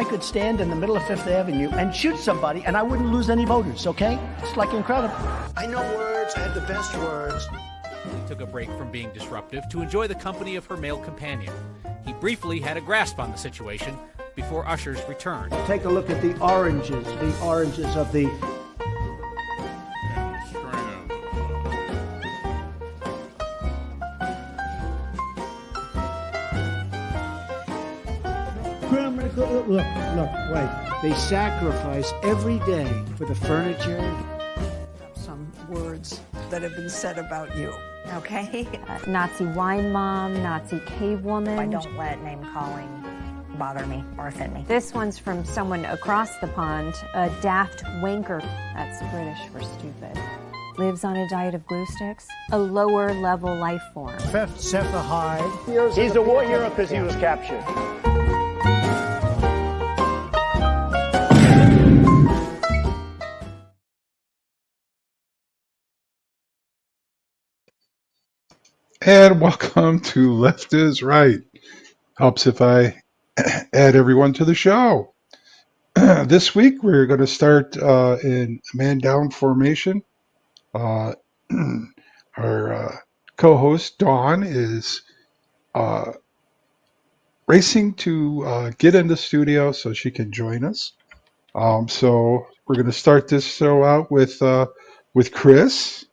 I could stand in the middle of Fifth Avenue and shoot somebody and I wouldn't lose any voters, okay? It's like incredible. I know words, I have the best words. He took a break from being disruptive to enjoy the company of her male companion. He briefly had a grasp on the situation before ushers returned. Take a look at the oranges of the... Look, wait. They sacrifice every day for the furniture. Some words that have been said about you. Okay. Nazi wine mom, Nazi cave woman. I don't let name calling bother me or offend me. This one's from someone across the pond, a daft wanker. That's British for stupid. Lives on a diet of glue sticks. A lower level life form. Cephahide. He's a war hero because he was captured. And welcome to Left is Right. Helps if I add everyone to the show. This week we're going to start in man down formation. Our co-host Dawn is racing to get in the studio so she can join us. So we're going to start this show out with Chris,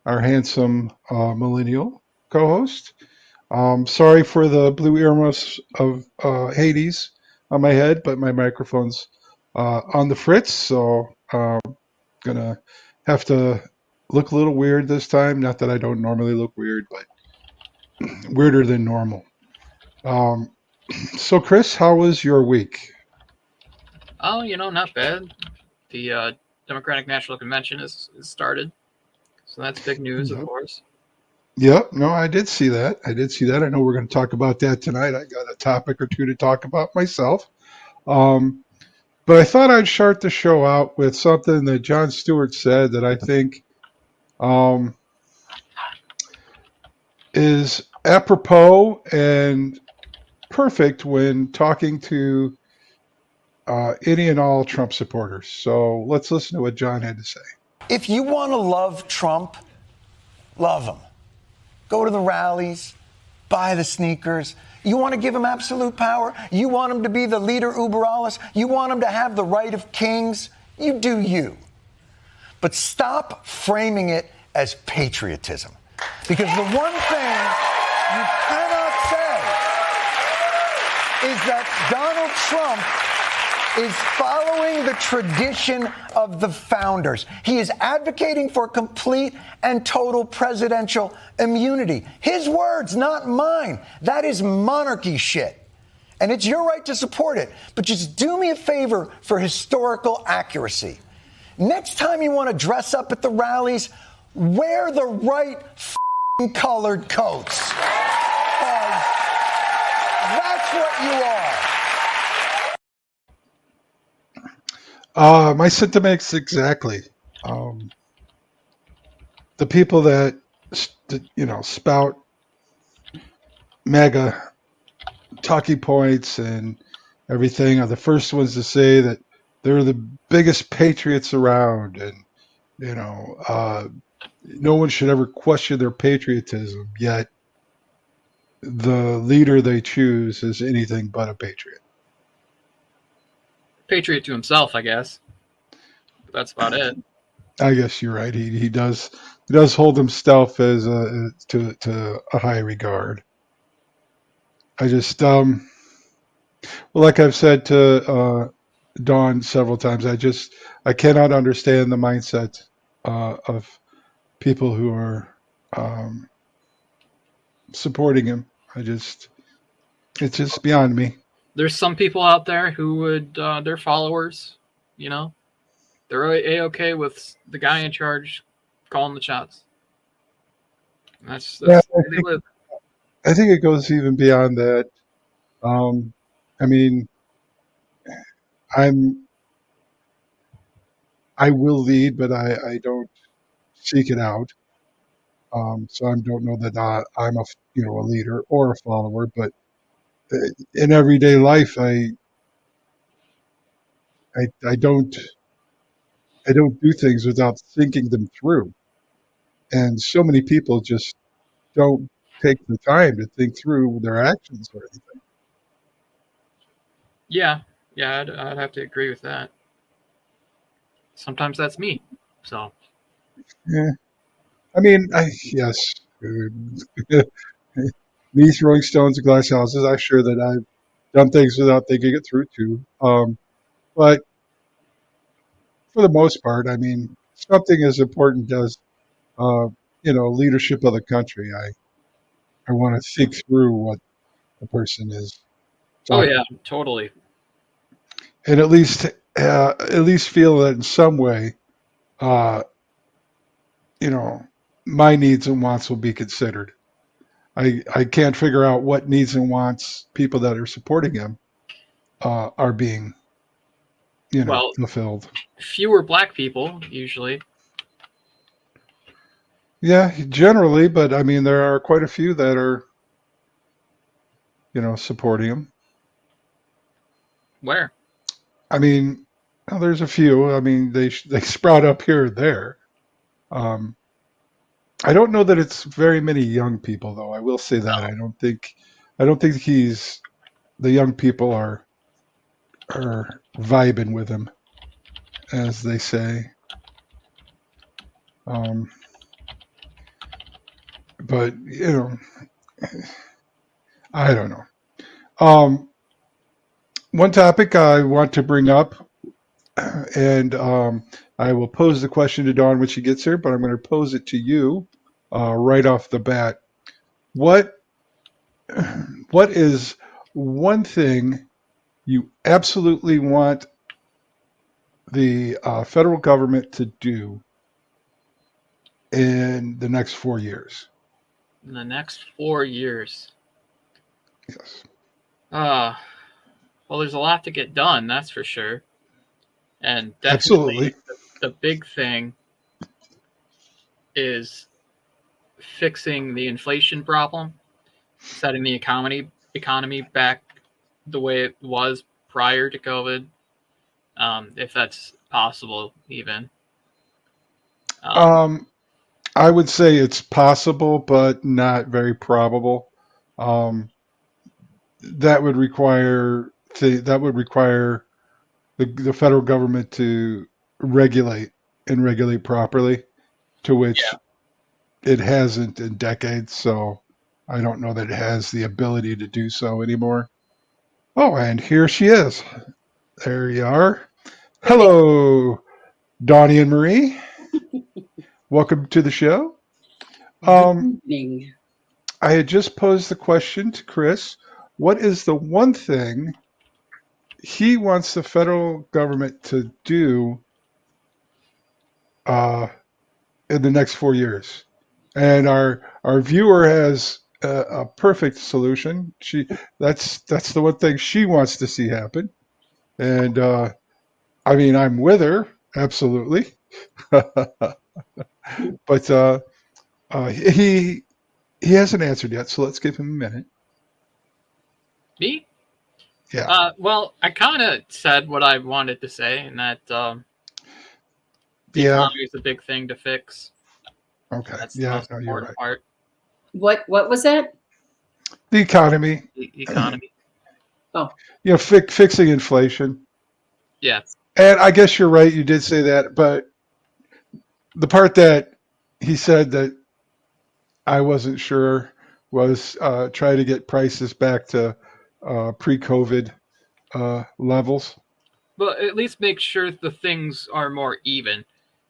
our handsome millennial co-host. Sorry for the blue earmuffs of Hades on my head, but my microphone's on the fritz, so gonna have to look a little weird this time. Not that I don't normally look weird, but weirder than normal. So Chris, how was your week? Oh, not bad. The Democratic National Convention is started, so that's big news, of course. Yep. No, I did see that. I know we're going to talk about that tonight. I got a topic or two to talk about myself. But I thought I'd start the show out with something that Jon Stewart said that I think is apropos and perfect when talking to any and all Trump supporters. So let's listen to what Jon had to say. If you want to love Trump, love him. Go to the rallies, buy the sneakers. You want to give him absolute power? You want him to be the leader uber alles? You want him to have the right of kings? You do you. But stop framing it as patriotism. Because the one thing you cannot say is that Donald Trump is following the tradition of the founders. He is advocating for complete and total presidential immunity. His words, not mine. That is monarchy shit. And it's your right to support it. But just do me a favor for historical accuracy. Next time you want to dress up at the rallies, wear the right colored coats. Because that's what you are. My sentiments exactly. The people that spout MAGA talking points and everything are the first ones to say that they're the biggest patriots around, and no one should ever question their patriotism. Yet the leader they choose is anything but a patriot. Patriot to himself, I guess. But that's about it. I guess you're right. He does hold himself as to a high regard. I just like I've said to Dawn several times, I cannot understand the mindset of people who are supporting him. It's just beyond me. There's some people out there who would, their followers, they're A-okay with the guy in charge calling the shots. That's Yeah, where they live. I think it goes even beyond that. I mean, I will lead, but I don't seek it out. So I don't know that I'm a leader or a follower, but in everyday life, I I don't do things without thinking them through. And so many people just don't take the time to think through their actions or anything. Yeah, I'd have to agree with that. Sometimes that's me. So Yeah. I mean, yes. Me throwing stones at glass houses, I'm sure that I've done things without thinking it through too. But for the most part, I mean, something as important as, leadership of the country, I want to think through what the person is. oh yeah, totally. And at least feel that in some way, my needs and wants will be considered. I can't figure out what needs and wants people that are supporting him are being, Well, fulfilled. fewer black people usually. Yeah, generally, but I mean, there are quite a few that are, supporting him. Where? I mean, well, there's a few. I mean, they sprout up here and there. I don't know that it's very many young people, though. I will say that I don't think the young people are vibing with him, as they say. But I don't know. One topic I want to bring up, and I will pose the question to Dawn when she gets here, but I'm going to pose it to you right off the bat. What is one thing you absolutely want the federal government to do in the next 4 years? In the next 4 years. Yes. Well, there's a lot to get done, that's for sure. And Absolutely. definitely the big thing is fixing the inflation problem, setting the economy back the way it was prior to COVID, if that's possible, even. I would say it's possible, but not very probable. That would require the federal government to regulate properly, to which it hasn't in decades. So I don't know that it has the ability to do so anymore. Oh, and here she is. There you are. Hello, Donnie and Marie. Welcome to the show. Good evening. I had just posed the question to Chris. What is the one thing he wants the federal government to do in the next 4 years? And our viewer has a perfect solution. That's the one thing she wants to see happen. And I mean, I'm with her, absolutely. But he hasn't answered yet, so let's give him a minute. Me? Yeah. Well, I kind of said what I wanted to say, and that the economy is a big thing to fix. Okay. That's the most important part. What was that? The economy. The economy. Oh. Fixing inflation. Yeah. And I guess you're right. You did say that, but the part that he said that I wasn't sure was try to get prices back to pre-COVID levels. But at least make sure the things are more even.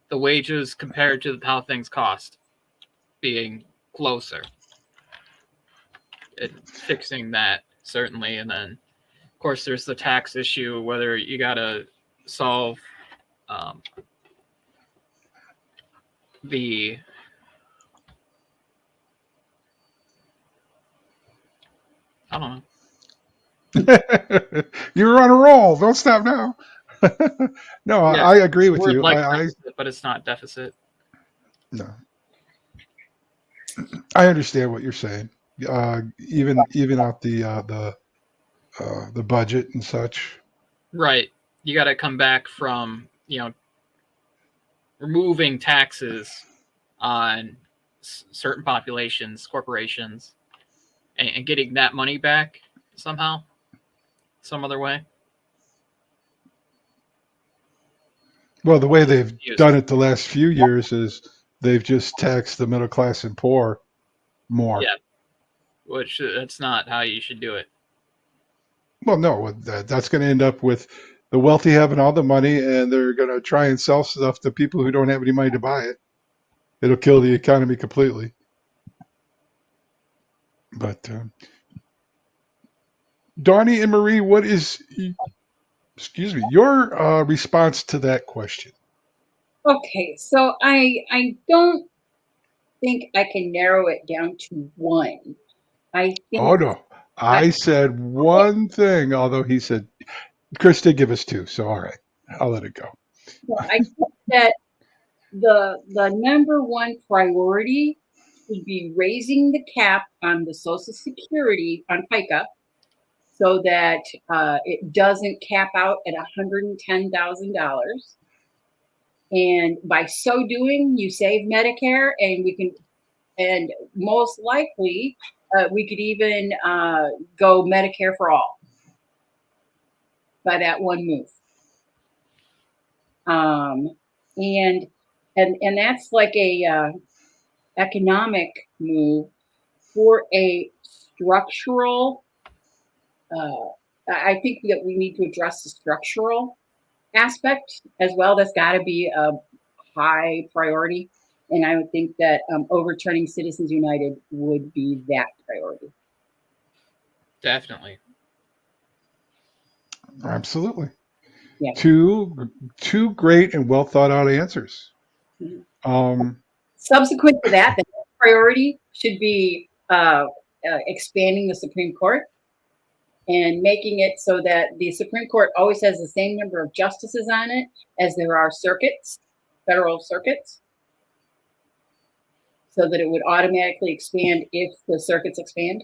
The wages compared to how things cost being closer. Fixing that, certainly. And then, of course, there's the tax issue, whether you got to solve the... I don't know. You're on a roll. Don't stop now. No, Yeah, I agree with you. Like I deficit, but it's not deficit. no. I understand what you're saying. Even out the budget and such. Right. you got to come back from, removing taxes on certain populations, corporations, and getting that money back somehow, some other way. Well, the way they've done it the last few years is they've just taxed the middle class and poor more. Yeah, which that's not how you should do it. Well, no, that's going to end up with the wealthy having all the money, and they're going to try and sell stuff to people who don't have any money to buy it. It'll kill the economy completely. But Donnie and Marie, what is, your response to that question? Okay, so I don't think I can narrow it down to one. I think. Oh no, I said one thing, although he said Chris did give us two, so all right, I'll let it go. Well, I think that the number one priority would be raising the cap on the Social Security on FICA so that it doesn't cap out at $110,000. And by so doing, you save Medicare, and most likely we could even go Medicare for all by that one move. And that's like a economic move for a structural. I think that we need to address the structural aspect as well. That's got to be a high priority, and I would think that overturning Citizens United would be that priority. Definitely. Absolutely. Yeah. Two great and well thought out answers. Subsequent to that, the next priority should be expanding the Supreme Court and making it so that the Supreme Court always has the same number of justices on it as there are circuits, federal circuits, so that it would automatically expand if the circuits expand.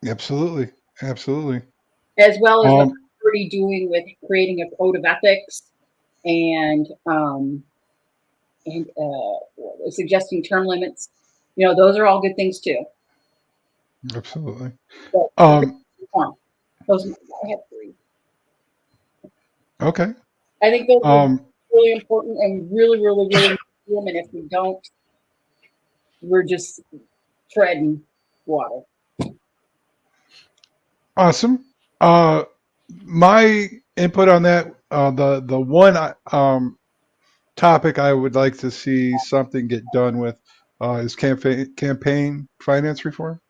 Absolutely. As well as what we're already doing with creating a code of ethics and suggesting term limits. Those are all good things too. Absolutely. Those I have three. Okay. I think those are really important and really, really, really important. And if we don't, we're just treading water. Awesome. My input on that, the one topic I would like to see something get done with is campaign finance reform.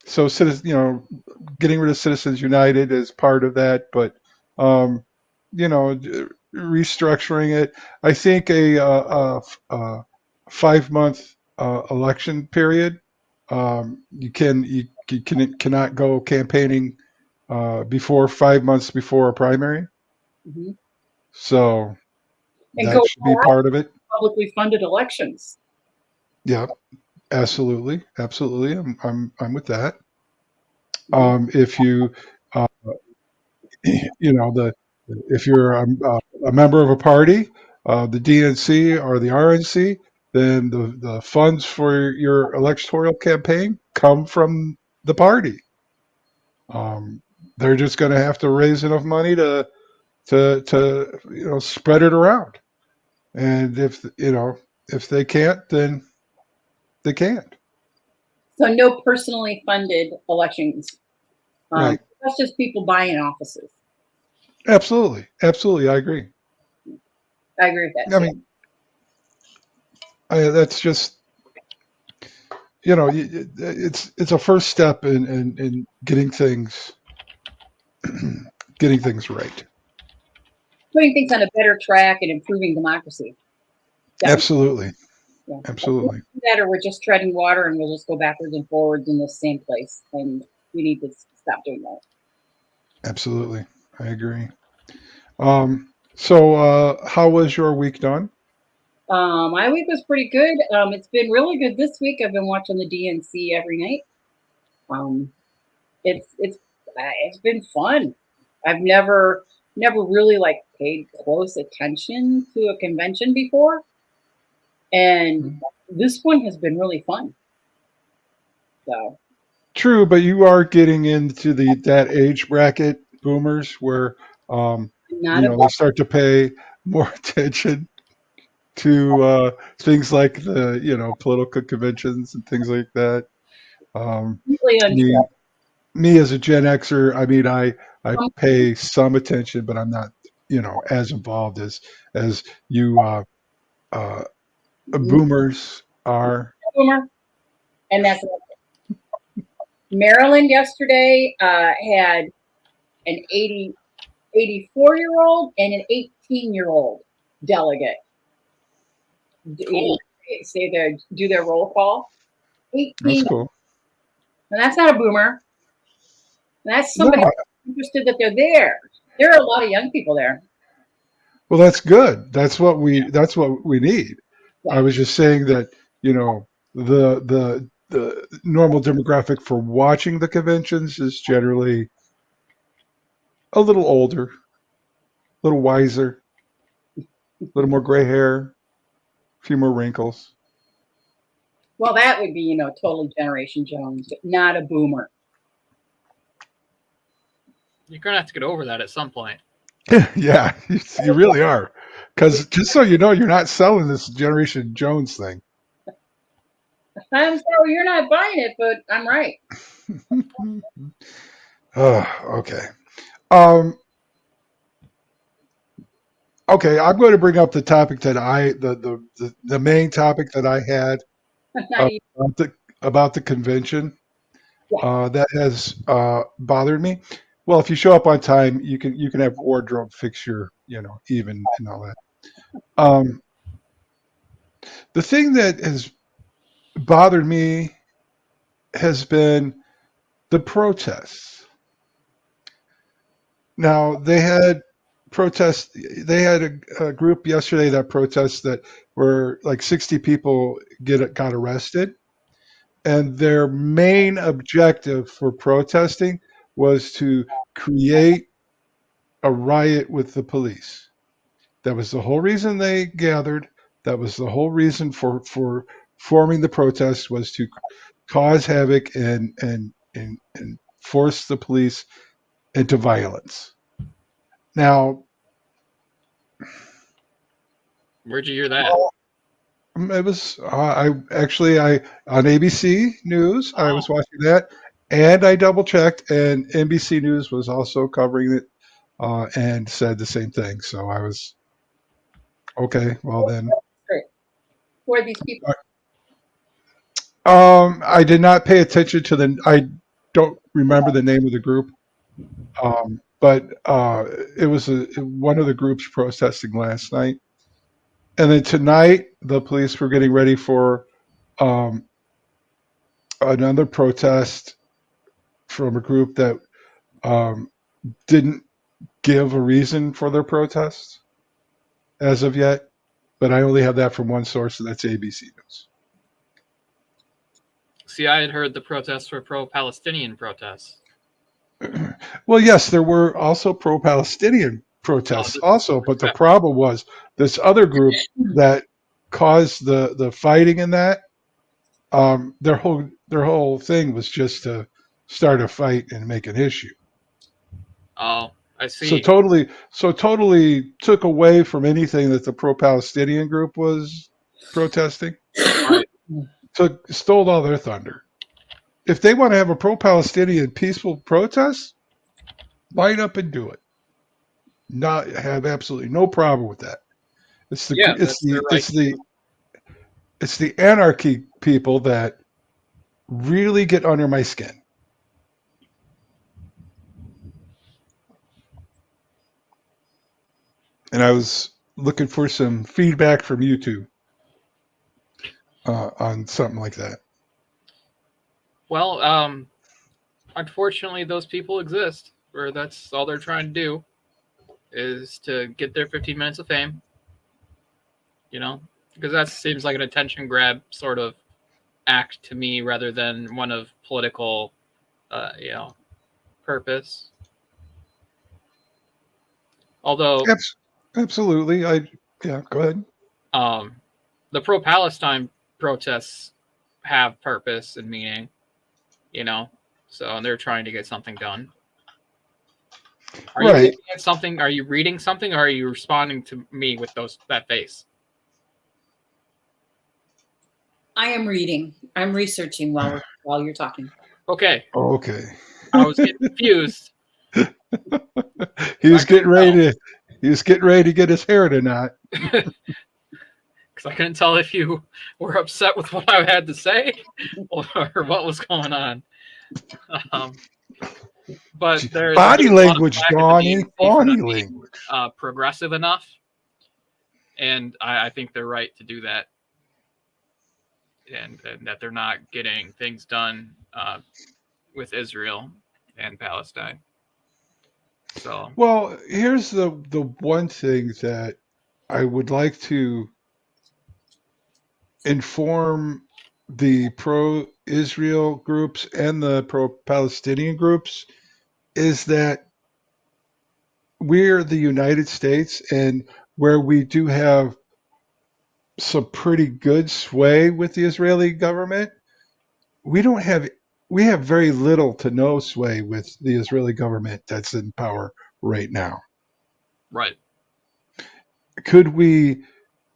So, getting rid of Citizens United is part of that, but restructuring it. I think a 5-month election period. You cannot go campaigning before 5 months before a primary. Mm-hmm. So that should be part of it. Publicly funded elections. Yeah, absolutely. I'm with that. If you, if you're a member of a party, the DNC or the RNC, then the funds for your electoral campaign come from the party. They're just going to have to raise enough money to spread it around. And if they can't, then they can't. So no personally funded elections. Right. That's just people buying offices. Absolutely. I agree. I agree with that. I mean, that's just, it's a first step in getting things right. Putting things on a better track and improving democracy. Absolutely. Yeah. Absolutely. That, or we're just treading water and we'll just go backwards and forwards in the same place, and we need to stop doing that. Absolutely, I agree. So how was your week, Dawn? My week was pretty good. It's been really good this week. I've been watching the DNC every night. It's been fun. I've never really like paid close attention to a convention before, and this one has been really fun. So True, but you are getting into that age bracket, boomers, where not a they start to pay more attention to things like the political conventions and things like that. completely Me, me as a Gen Xer, I mean, I pay some attention, but I'm not as involved as you boomers are. boomer, and that's Maryland yesterday had an 84-year-old and an 18-year-old delegate. Say do their roll call. 18. That's cool. And that's not a boomer. That's somebody No. interested that they're there. There are a lot of young people there. Well, that's good. That's what we need. Yeah. I was just saying that, the normal demographic for watching the conventions is generally a little older, a little wiser, a little more gray hair, a few more wrinkles. Well, that would be, totally Generation Jones, but not a boomer. You're gonna have to get over that at some point. Yeah, you really are. Because just so you know, you're not selling this Generation Jones thing. I'm sorry you're not buying it, but I'm right. Okay. Okay, I'm going to bring up the topic that the main topic that I had about the convention. That has bothered me. Well, if you show up on time, you can have wardrobe fixture, even and all that. The thing that has bothered me has been the protests. Now they had protests. They had a group yesterday that protests that were like 60 people got arrested, and their main objective for protesting was to create a riot with the police. That was the whole reason they gathered. That was the whole reason for forming the protest, was to cause havoc and force the police into violence. Now, Where'd you hear that? it was I on ABC News. I was watching that, and I double checked, and NBC News was also covering it and said the same thing. So I was okay. Well then, Who are these people? I did not pay attention to I don't remember the name of the group, but it was one of the groups protesting last night. And then tonight, the police were getting ready for another protest from a group that didn't give a reason for their protest as of yet. But I only have that from one source, and that's ABC News. See, I had heard the protests were pro-Palestinian protests. Well, yes, there were also pro-Palestinian protests also, but the problem was this other group that caused the fighting in that. Their whole thing was just to start a fight and make an issue. Oh, I see. So totally took away from anything that the pro-Palestinian group was protesting. Stole all their thunder. If they want to have a pro-Palestinian peaceful protest, line up and do it. Not have absolutely no problem with that. It's the anarchy people that really get under my skin. And I was looking for some feedback from you two on something like that. Well, unfortunately, those people exist, where that's all they're trying to do is to get their 15 minutes of fame. Because that seems like an attention grab sort of act to me, rather than one of political, purpose. Although, Absolutely. Yeah, go ahead. the pro-Palestine protests have purpose and meaning, so they're trying to get something done. Are you looking at something? Are you reading something, or are you responding to me with that face? I am reading. I'm researching while you're talking. Okay. Okay. I was getting confused. He was getting ready to get his hair in a knot. Because I couldn't tell if you were upset with what I had to say or what was going on. But there's body language, Donnie. Body language. Progressive enough, and I think they're right to do that, and that they're not getting things done with Israel and Palestine. So, well, here's the one thing that I would like to inform the pro-Israel groups and the pro-Palestinian groups is that we're the United States, and where we do have some pretty good sway with the Israeli government, we have very little to no sway with the Israeli government that's in power right now. Right. Could we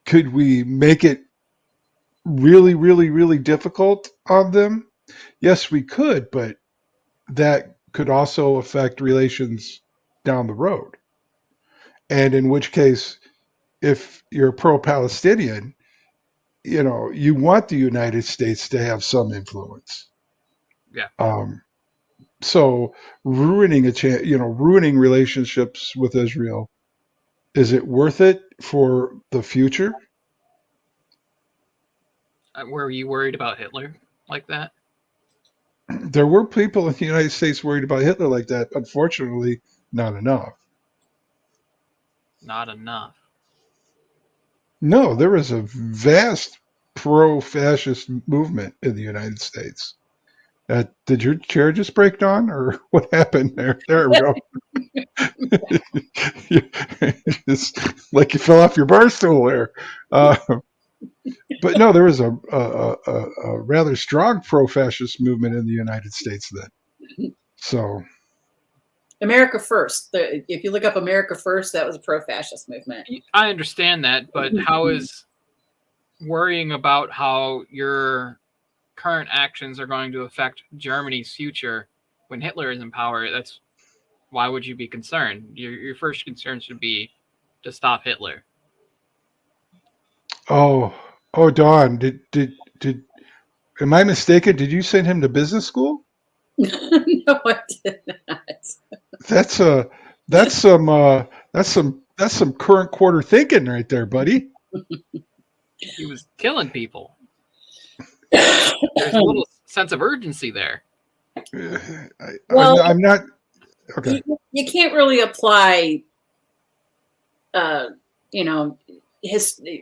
make it really, really, really difficult on them? Yes, we could, but that could also affect relations down the road. And in which case, if you're pro-Palestinian, you want the United States to have some influence. Yeah. So ruining ruining relationships with Israel, is it worth it for the future? Were you worried about Hitler like that? There were people in the United States worried about Hitler like that. Unfortunately, not enough. Not enough. No, there was a vast pro-fascist movement in the United States. Did your chair just break down, or what happened there? There we go. It's like you fell off your bar stool there. But no, there was a rather strong pro-fascist movement in the United States then. So, America First. If you look up America First, that was a pro-fascist movement. I understand that, but how is worrying about how your current actions are going to affect Germany's future when Hitler is in power? Why would you be concerned? Your first concern should be to stop Hitler. Oh, Dawn, am I mistaken? Did you send him to business school? No, I did not. That's some current quarter thinking right there, buddy. He was killing people. There's a little sense of urgency there. I'm not okay. You can't really apply.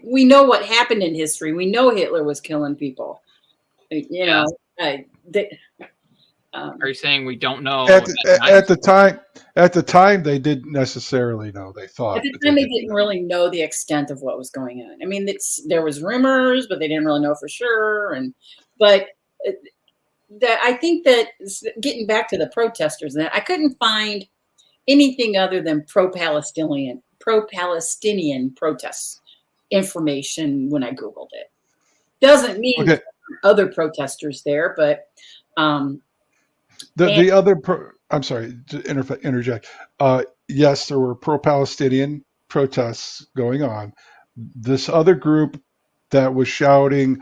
We know what happened in history. We know Hitler was killing people. Are you saying we don't know? At the time, they didn't necessarily know. They thought at the time they didn't really know the extent of what was going on. I mean, there was rumors, but they didn't really know for sure. But I think that getting back to the protesters, that I couldn't find anything other than pro-Palestinian protests information when I Googled it. Doesn't mean there are other protesters there, but I'm sorry to interject. Yes, there were pro-Palestinian protests going on. This other group that was shouting,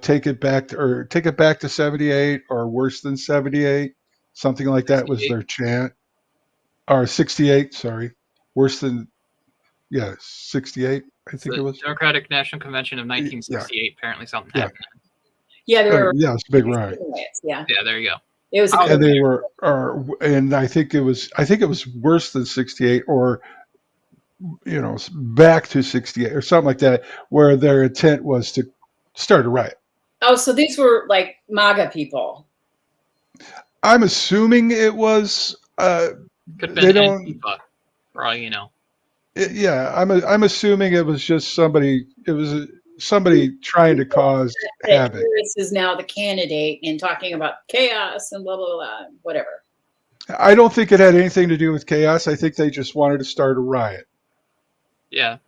take it back to 78 or worse than 78, something like that was their chant. Or 68, sorry. Worse than, 68, I think it was. Democratic National Convention of 1968, apparently something happened. Yeah, there were. Yeah, it's a big riot. Yeah, there you go. It was, and they were, and I think it was worse than 68, or back to 68 or something like that, where their intent was to start a riot. Oh, so these were like MAGA people. I'm assuming it was. Could have been Antifa, for all you know. Yeah, I'm assuming it was just somebody. It was somebody trying to cause That havoc. Harris is now the candidate and talking about chaos and blah blah blah, whatever. I don't think it had anything to do with chaos. I think they just wanted to start a riot. Yeah.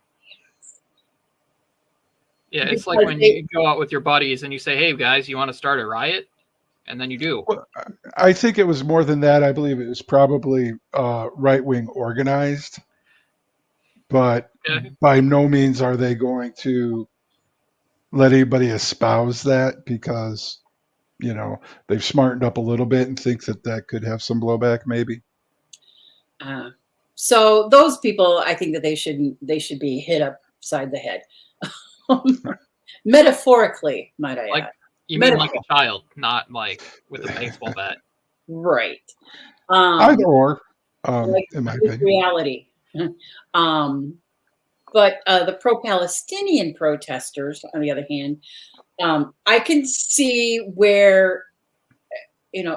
Yeah, it's like Because when they- you go out with your buddies and you say, "Hey guys, you want to start a riot?" And then you do. Well, I think it was more than that. I believe it was probably right wing organized, but Yeah. by no means are they going to let anybody espouse that because they've smartened up a little bit and think that that could have some blowback, maybe. So those people, I think that they should be hit upside the head, metaphorically, might I Like add. you mean like a child, not like with a baseball bat. Right. Either or, Like in my this opinion. reality. But the pro-Palestinian protesters, on the other hand, I can see where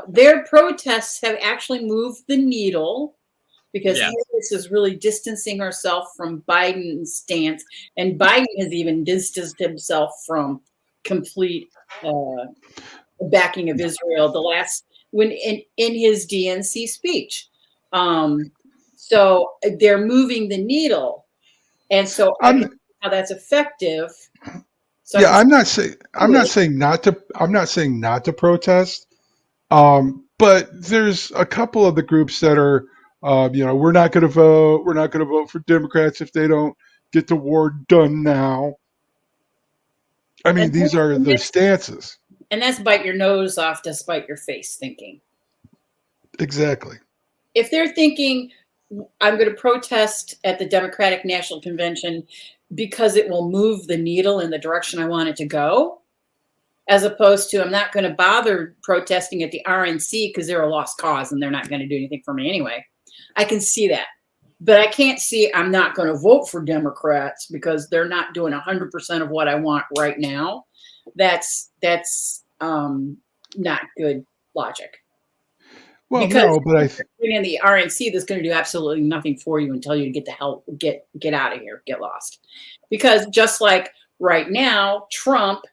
their protests have actually moved the needle because Yeah. Harris is really distancing herself from Biden's stance, and Biden has even distanced himself from complete backing of Israel. The last when in his DNC speech, so they're moving the needle, and so I don't know how that's effective. So Yeah, I'm not saying not to protest. But there's a couple of the groups that are, we're not going to vote. We're not going to vote for Democrats if they don't get the war done now. I mean, these are their stances. And that's bite your nose off to spite your face thinking. Exactly. If they're thinking, I'm going to protest at the Democratic National Convention because it will move the needle in the direction I want it to go, as opposed to I'm not going to bother protesting at the RNC because they're a lost cause and they're not going to do anything for me anyway. I can see that. But I can't see I'm not going to vote for Democrats because they're not doing 100% of what I want right now. That's not good logic. Well, Because no, but in the RNC that's going to do absolutely nothing for you and tell you to get the hell get out of here, get lost. Because just like right now, Trump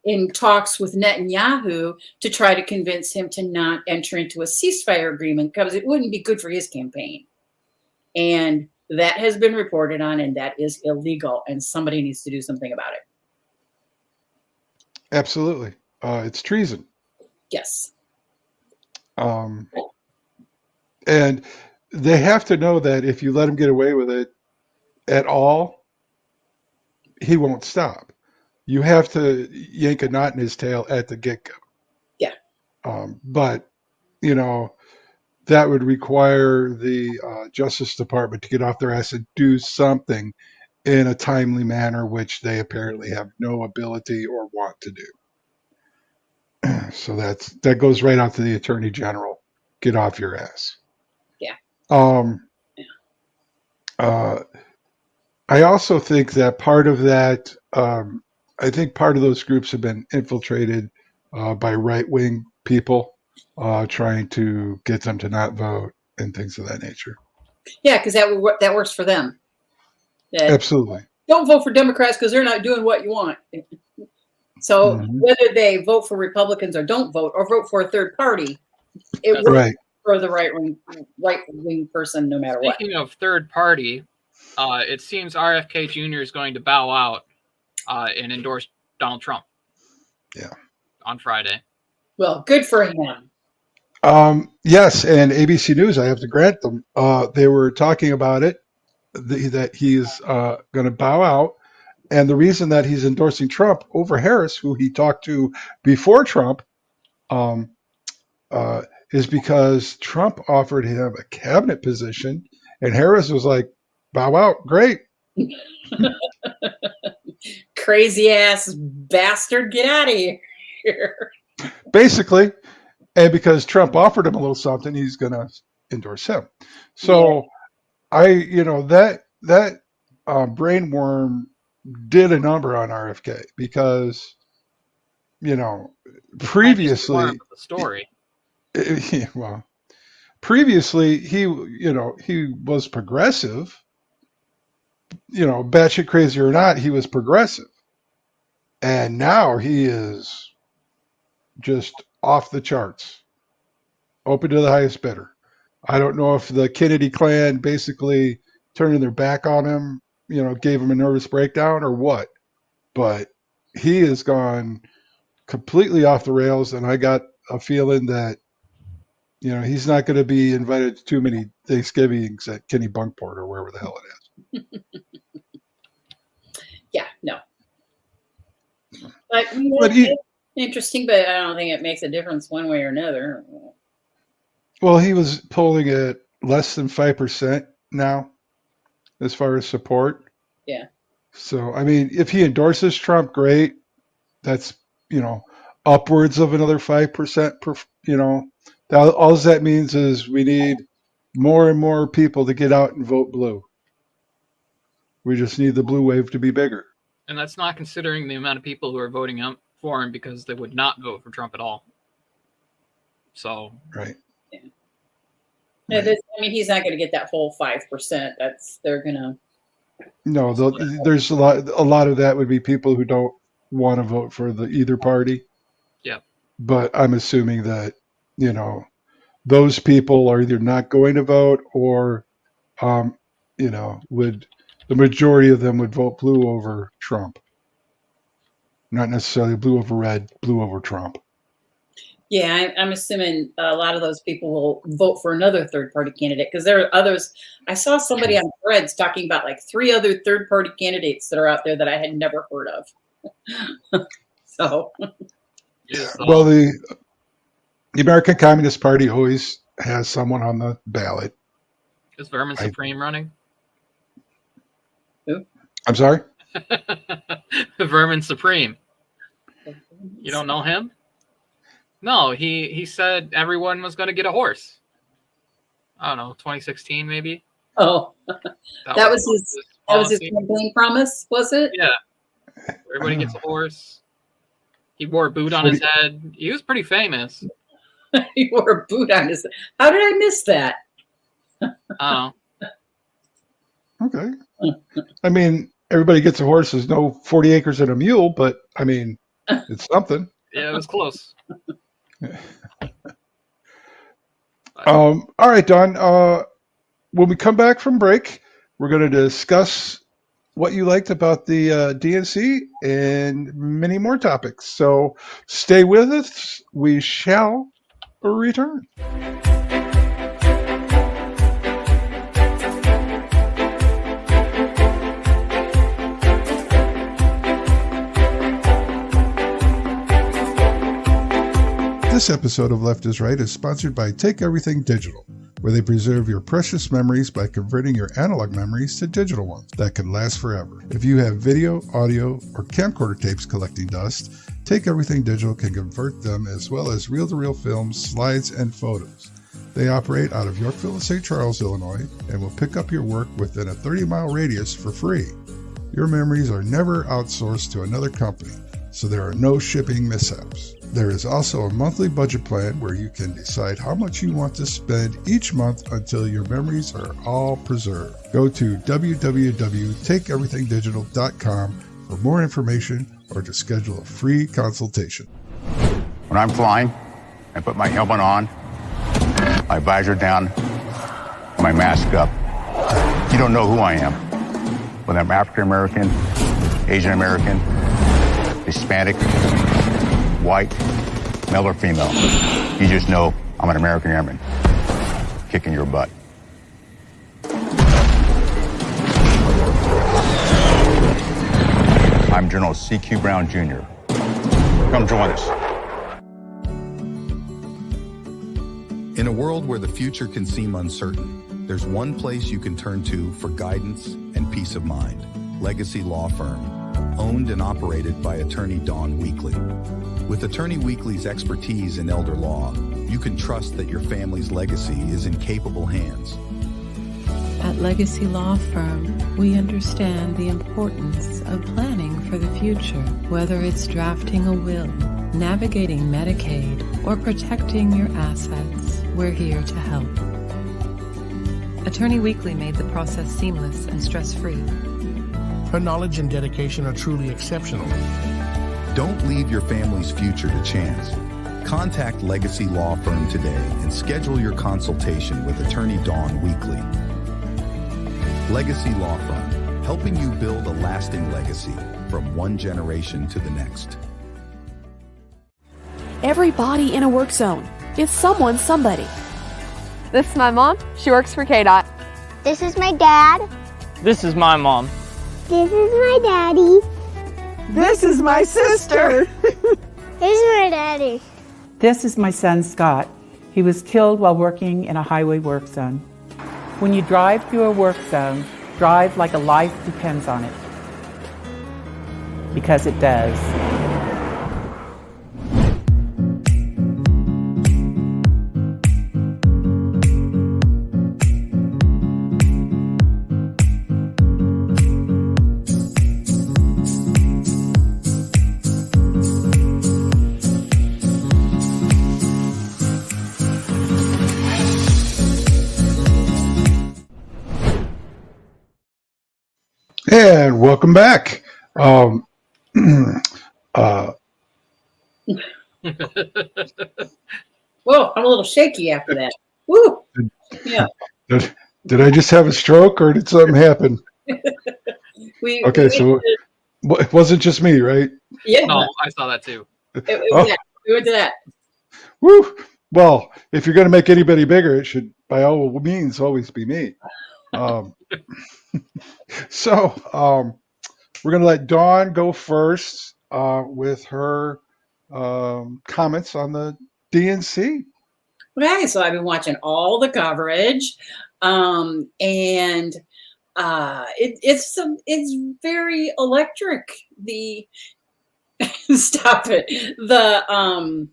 in talks with Netanyahu to try to convince him to not enter into a ceasefire agreement because it wouldn't be good for his campaign. And that has been reported on, and that is illegal, and somebody needs to do something about it. absolutely, it's treason. Yes. And they have to know that if you let him get away with it at all, he won't stop. You have to yank a knot in his tail at the get-go. Yeah. But, that would require the Justice Department to get off their ass and do something in a timely manner, which they apparently have no ability or want to do. So that goes right out to the Attorney General. Get off your ass. Yeah. I also think that part of that, I think part of those groups have been infiltrated by right-wing people trying to get them to not vote and things of that nature. Yeah, because that works for them. That Absolutely. don't vote for Democrats because they're not doing what you want. So whether they vote for Republicans or don't vote or vote for a third party, it works Right. for the right wing person no matter what. Speaking of third party, it seems RFK Jr. is going to bow out and endorse Donald Trump. Yeah. On Friday. Well, good for him. Yes, and ABC News, I have to grant them. They were talking about it, that he's going to bow out. And the reason that he's endorsing Trump over Harris, who he talked to before Trump, is because Trump offered him a cabinet position, and Harris was like, bow out, great. Crazy ass bastard, get out of here. Basically, and because Trump offered him a little something, he's going to endorse him. So that brainworm did a number on RFK because, previously, the story. previously he was progressive. Batshit crazy or not, he was progressive. And now he is just off the charts. Open to the highest bidder. I don't know if the Kennedy clan basically turning their back on him, gave him a nervous breakdown or what. But he has gone completely off the rails, and I got a feeling that, he's not going to be invited to too many Thanksgivings at Kenny Bunkport or wherever the hell it is. Yeah, no. But, interesting, but I don't think it makes a difference one way or another. Well, he was polling at less than 5% now as far as support. Yeah. So, I mean, if he endorses Trump, great. That's, upwards of another 5%, all that means is we need more and more people to get out and vote blue. We just need the blue wave to be bigger. And that's not considering the amount of people who are voting for him because they would not vote for Trump at all. So. Right. Yeah, he's not going to get that whole 5%. They're going to. No, there's a lot of that would be people who don't want to vote for either party. Yeah. But I'm assuming that, those people are either not going to vote or, the majority of them would vote blue over Trump. Not necessarily blue over red, blue over Trump. Yeah, I'm assuming a lot of those people will vote for another third-party candidate because there are others. I saw somebody on Threads talking about like 3 other third-party candidates that are out there that I had never heard of. So, well, the American Communist Party always has someone on the ballot. Is Vermin Supreme running? Who? I'm sorry? Vermin Supreme. You don't know him? No, he said everyone was going to get a horse. I don't know, 2016 maybe. Oh, that was his campaign promise, was it? Yeah, everybody gets a horse. He wore a boot on his head. He was pretty famous. He wore a boot on his head. How did I miss that? I don't know. Okay. I mean, everybody gets a horse. There's no 40 acres and a mule, but I mean, it's something. Yeah, it was close. All right, Don. When we come back from break, we're going to discuss what you liked about the DNC and many more topics. So stay with us. We shall return. This episode of Left is Right is sponsored by Take Everything Digital, where they preserve your precious memories by converting your analog memories to digital ones that can last forever. If you have video, audio, or camcorder tapes collecting dust, Take Everything Digital can convert them as well as reel-to-reel films, slides, and photos. They operate out of Yorkville and St. Charles, Illinois, and will pick up your work within a 30-mile radius for free. Your memories are never outsourced to another company, so there are no shipping mishaps. There is also a monthly budget plan where you can decide how much you want to spend each month until your memories are all preserved. Go to www.takeeverythingdigital.com for more information or to schedule a free consultation. When I'm flying, I put my helmet on, my visor down, my mask up. You don't know who I am. Whether I'm African American, Asian American, Hispanic, white, male or female. You just know I'm an American airman kicking your butt. I'm General C.Q. Brown Jr. Come join us. In a world where the future can seem uncertain, there's one place you can turn to for guidance and peace of mind. Legacy Law Firm, owned and operated by attorney Don Weekly. With Attorney Weekly's expertise in elder law, you can trust that your family's legacy is in capable hands. At Legacy Law Firm, we understand the importance of planning for the future. Whether it's drafting a will, navigating Medicaid, or protecting your assets, we're here to help. Attorney Weekly made the process seamless and stress-free. Her knowledge and dedication are truly exceptional. Don't leave your family's future to chance. Contact Legacy Law Firm today and schedule your consultation with Attorney Dawn Weekly. Legacy Law Firm, helping you build a lasting legacy from one generation to the next. Everybody in a work zone is someone's somebody. This is my mom. She works for KDOT. This is my dad. This is my mom. This is my daddy. This is my sister. This is my daddy. This is my son, Scott. He was killed while working in a highway work zone. When you drive through a work zone, drive like a life depends on it. Because it does. And welcome back. Whoa, I'm a little shaky after that. Woo! Yeah. Did I just have a stroke or did something happen? Okay, so it wasn't just me, right? Yeah. No, I saw that too. Yeah, we went to that. Woo! Well, if you're going to make anybody bigger, it should, by all means, always be me. So we're going to let Dawn go first with her comments on the DNC. Okay, so I've been watching all the coverage, and it's very electric. Stop it. The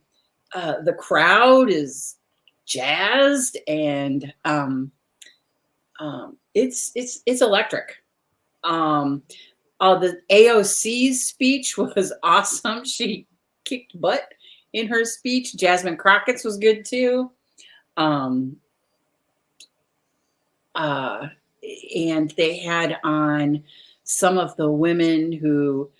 crowd is jazzed, and it's electric. The AOC's speech was awesome. She kicked butt in her speech. Jasmine Crockett's was good too. And they had on some of the women who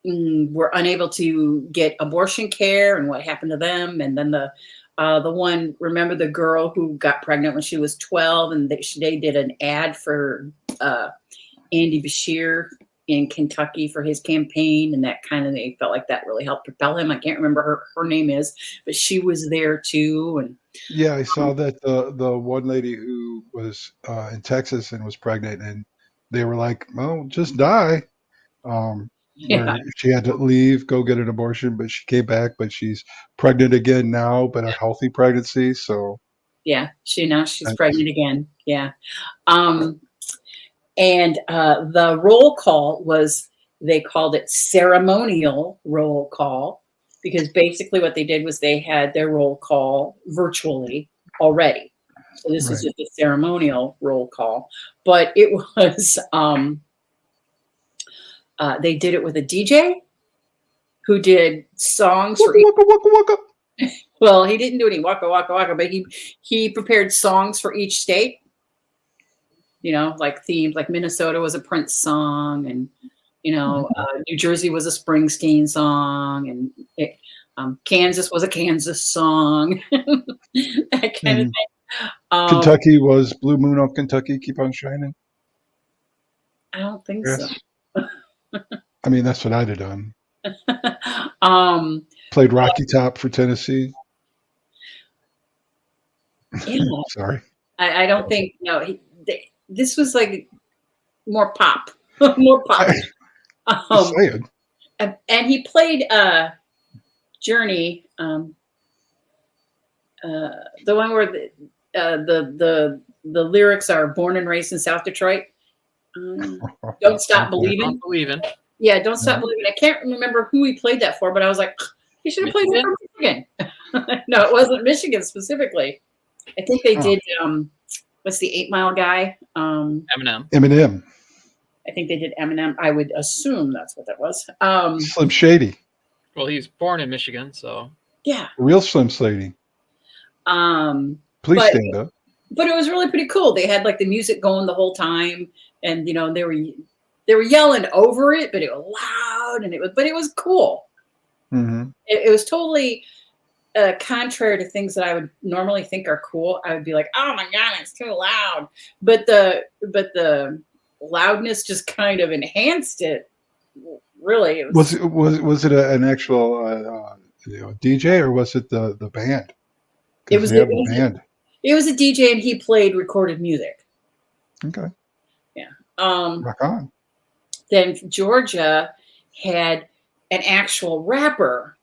were unable to get abortion care and what happened to them. And then the one, remember the girl who got pregnant when she was 12 and they did an ad for Andy Beshear in Kentucky for his campaign, and that kind of, they felt like that really helped propel him. I can't remember her name is, but she was there too. And yeah, I saw that the one lady who was in Texas and was pregnant, and they were like, "Well, just die." Yeah. She had to leave, go get an abortion, but she came back. But she's pregnant again now, but a healthy pregnancy. So yeah, she's pregnant again. Yeah. And the roll call was, they called it ceremonial roll call, because basically what they did was they had their roll call virtually already. So this is just a ceremonial roll call, but it was, they did it with a DJ who did songs for waka, waka, waka. Well, he didn't do any waka waka waka, but he prepared songs for each state. You know, like themes, like Minnesota was a Prince song, and New Jersey was a Springsteen song, and Kansas was a Kansas song, that kind of thing. Kentucky was Blue Moon of Kentucky, Keep on Shining. I don't think Yes. so. I mean, that's what I'd have done. Played Rocky Top for Tennessee. Yeah. Sorry. I don't think, this was like more pop, more pop. Just saying. And he played Journey, the one where the lyrics are "Born and raised in South Detroit." Don't stop believing. Yeah, don't stop believing. I can't remember who he played that for, but I was like, he should have played that for Michigan. No, it wasn't Michigan specifically. I think they did. What's the 8 Mile guy? Eminem. I think they did Eminem. I would assume that's what that was. Slim Shady. Well, he's born in Michigan, so yeah. Real Slim Shady. Please stand up. but it was really pretty cool. They had like the music going the whole time, and you know they were yelling over it, but it was loud, and it was cool. Mm-hmm. It was totally contrary to things that I would normally think are cool. I would be like, oh my god, it's too loud, but the loudness just kind of enhanced it. Really, Was it an actual DJ, or was it the band? It was the band. It was a DJ, and he played recorded music. Okay. Yeah. Rock on. Then Georgia had an actual rapper,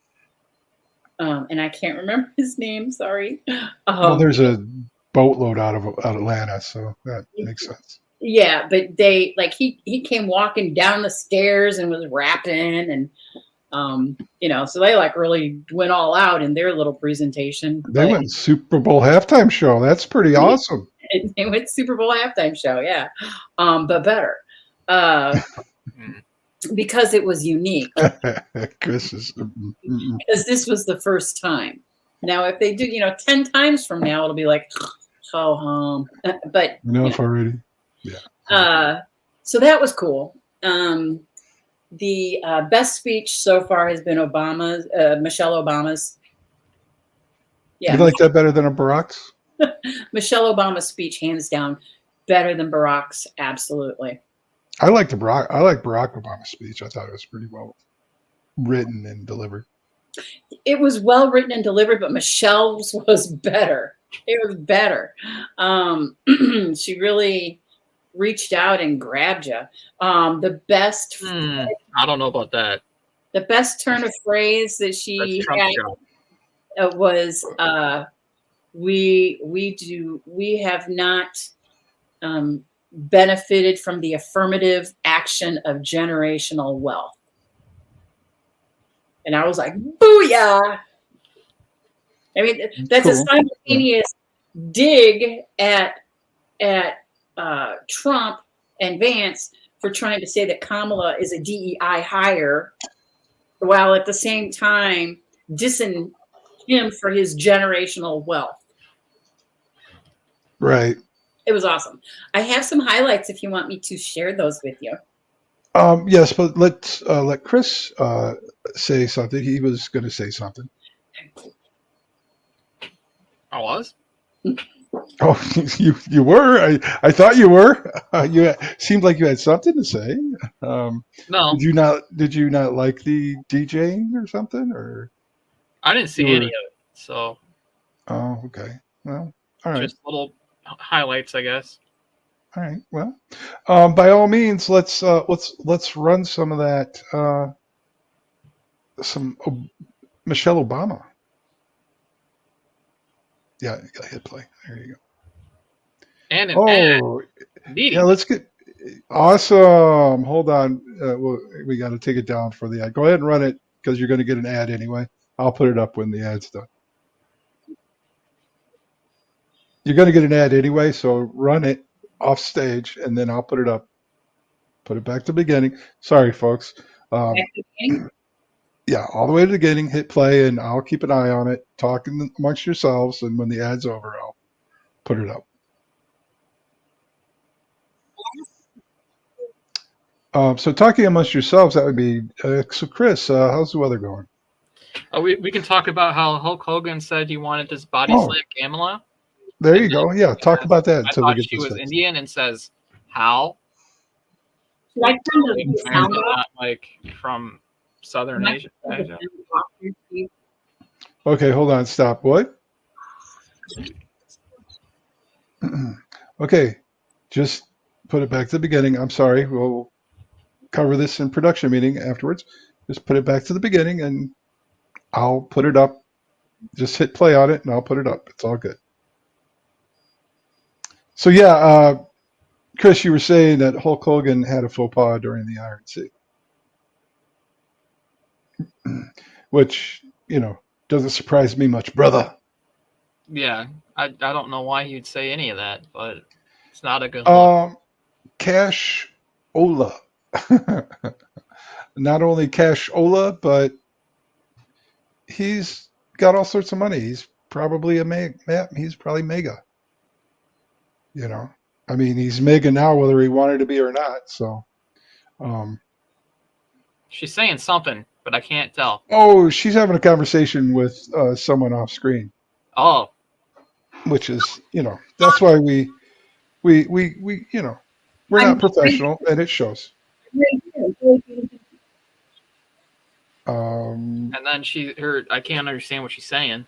and I can't remember his name. Sorry. Well, there's a boatload out of Atlanta, so that makes sense. Yeah, but they like he came walking down the stairs and was rapping, and so they like really went all out in their little presentation. They went Super Bowl halftime show. That's pretty awesome. They went Super Bowl halftime show, yeah, but better because it was unique. Chris is because this was the first time. Now, if they do, 10 times from now, it'll be like, ho hum. But enough already. Yeah. So that was cool. The best speech so far has been Michelle Obama's. Yeah. You like that better than a Barack's? Michelle Obama's speech, hands down, better than Barack's. Absolutely. I like Barack Obama's speech. I thought it was pretty well written and delivered. It was well written and delivered, but Michelle's was better. It was better. She really reached out and grabbed you. The best. I don't know about that. The best turn of phrase that she had was, "We have not benefited from the affirmative action of generational wealth." And I was like, "Booyah!" I mean, that's cool. A simultaneous dig at Trump and Vance for trying to say that Kamala is a DEI hire, while at the same time dissing him for his generational wealth. Right. It was awesome. I have some highlights if you want me to share those with you. Yes, but let's let Chris say something. He was going to say something. I was? Oh, you were? I thought you were. You seemed like you had something to say. No. Did you not like the DJing or something? Or I didn't see any of it. So. Oh, okay. Well, all right. Just little highlights, I guess. All right. Well, by all means, let's run some of that. Michelle Obama. Yeah, hit play. There you go. And an ad. Yeah, let's get awesome. Hold on, we got to take it down for the ad. Go ahead and run it because you're going to get an ad anyway. I'll put it up when the ad's done. You're going to get an ad anyway, so run it off stage, and then I'll put it up. Put it back to the beginning. Sorry, folks. Back to the beginning? Yeah, all the way to the beginning, hit play, and I'll keep an eye on it, talking amongst yourselves, and when the ad's over, I'll put it up. So talking amongst yourselves, that would be, so Chris, how's the weather going? We can talk about how Hulk Hogan said he wanted this body slam Kamala. There you go. Yeah, talk about that. I thought she was Indian and says, how? Like not like from Southern Asia. Okay, hold on. Stop. What? Okay, just put it back to the beginning. I'm sorry. We'll cover this in production meeting afterwards. Just put it back to the beginning, and I'll put it up. Just hit play on it, and I'll put it up. It's all good. So yeah, Chris, you were saying that Hulk Hogan had a faux pas during the IRC. Which, doesn't surprise me much, brother. Yeah, I don't know why you'd say any of that, but it's not a good look. Cash Ola. Not only Cash Ola, but he's got all sorts of money. He's probably he's probably mega. You know, I mean, he's Megan now, whether he wanted to be or not. So, She's saying something, but I can't tell. oh, she's having a conversation with someone off screen, Oh, which is, you know, that's why we you know, we're not professional, and it shows. and then I can't understand what she's saying.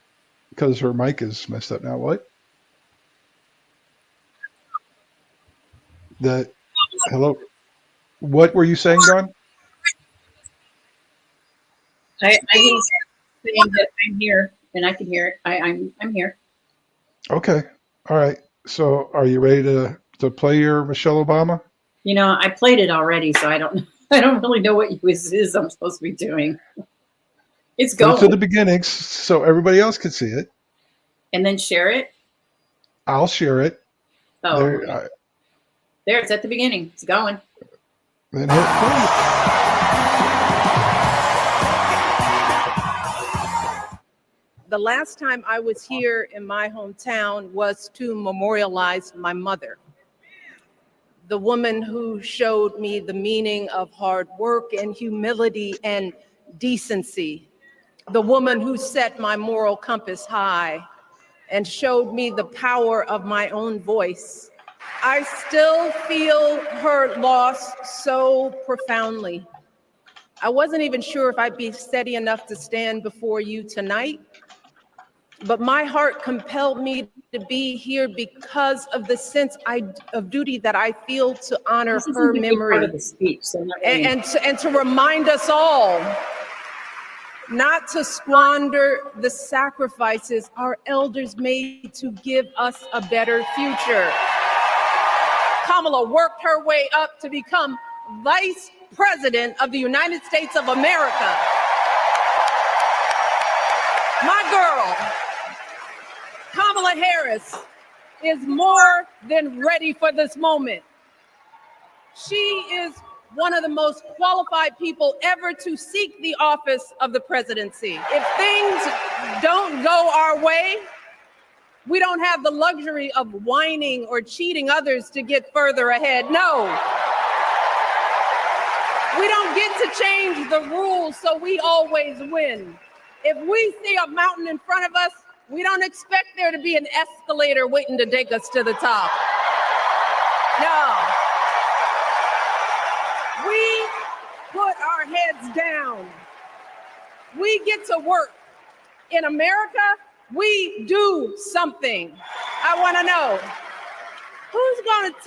Because her mic is messed up now. What? Hello? What were you saying, Dawn? I was saying that I'm here and I can hear it. I'm here. Okay. All right. So are you ready to play your Michelle Obama? You know, I played it already, so I don't really know what it is I'm supposed to be doing. It's Go going. to the beginnings so everybody else can see it. And then share it. I'll share it. Oh, There, there, it's at the beginning. It's going. then hit play. The last time I was here in my hometown was to memorialize my mother, the woman who showed me the meaning of hard work and humility and decency, the woman who set my moral compass high and showed me the power of my own voice. I still feel her loss so profoundly. I wasn't even sure if I'd be steady enough to stand before you tonight, but my heart compelled me to be here because of the sense of duty that I feel to honor her memory. Part of the speech, so and to remind us all not to squander the sacrifices our elders made to give us a better future. Kamala worked her way up to become Vice President of the United States of America. My girl, Kamala Harris, is more than ready for this moment. She is one of the most qualified people ever to seek the office of the presidency. If things don't go our way, we don't have the luxury of whining or cheating others to get further ahead. No. We don't get to change the rules so we always win. If we see a mountain in front of us, we don't expect there to be an escalator waiting to take us to the top. No. We put our heads down. We get to work. In America, we do something. I want to know, who's going to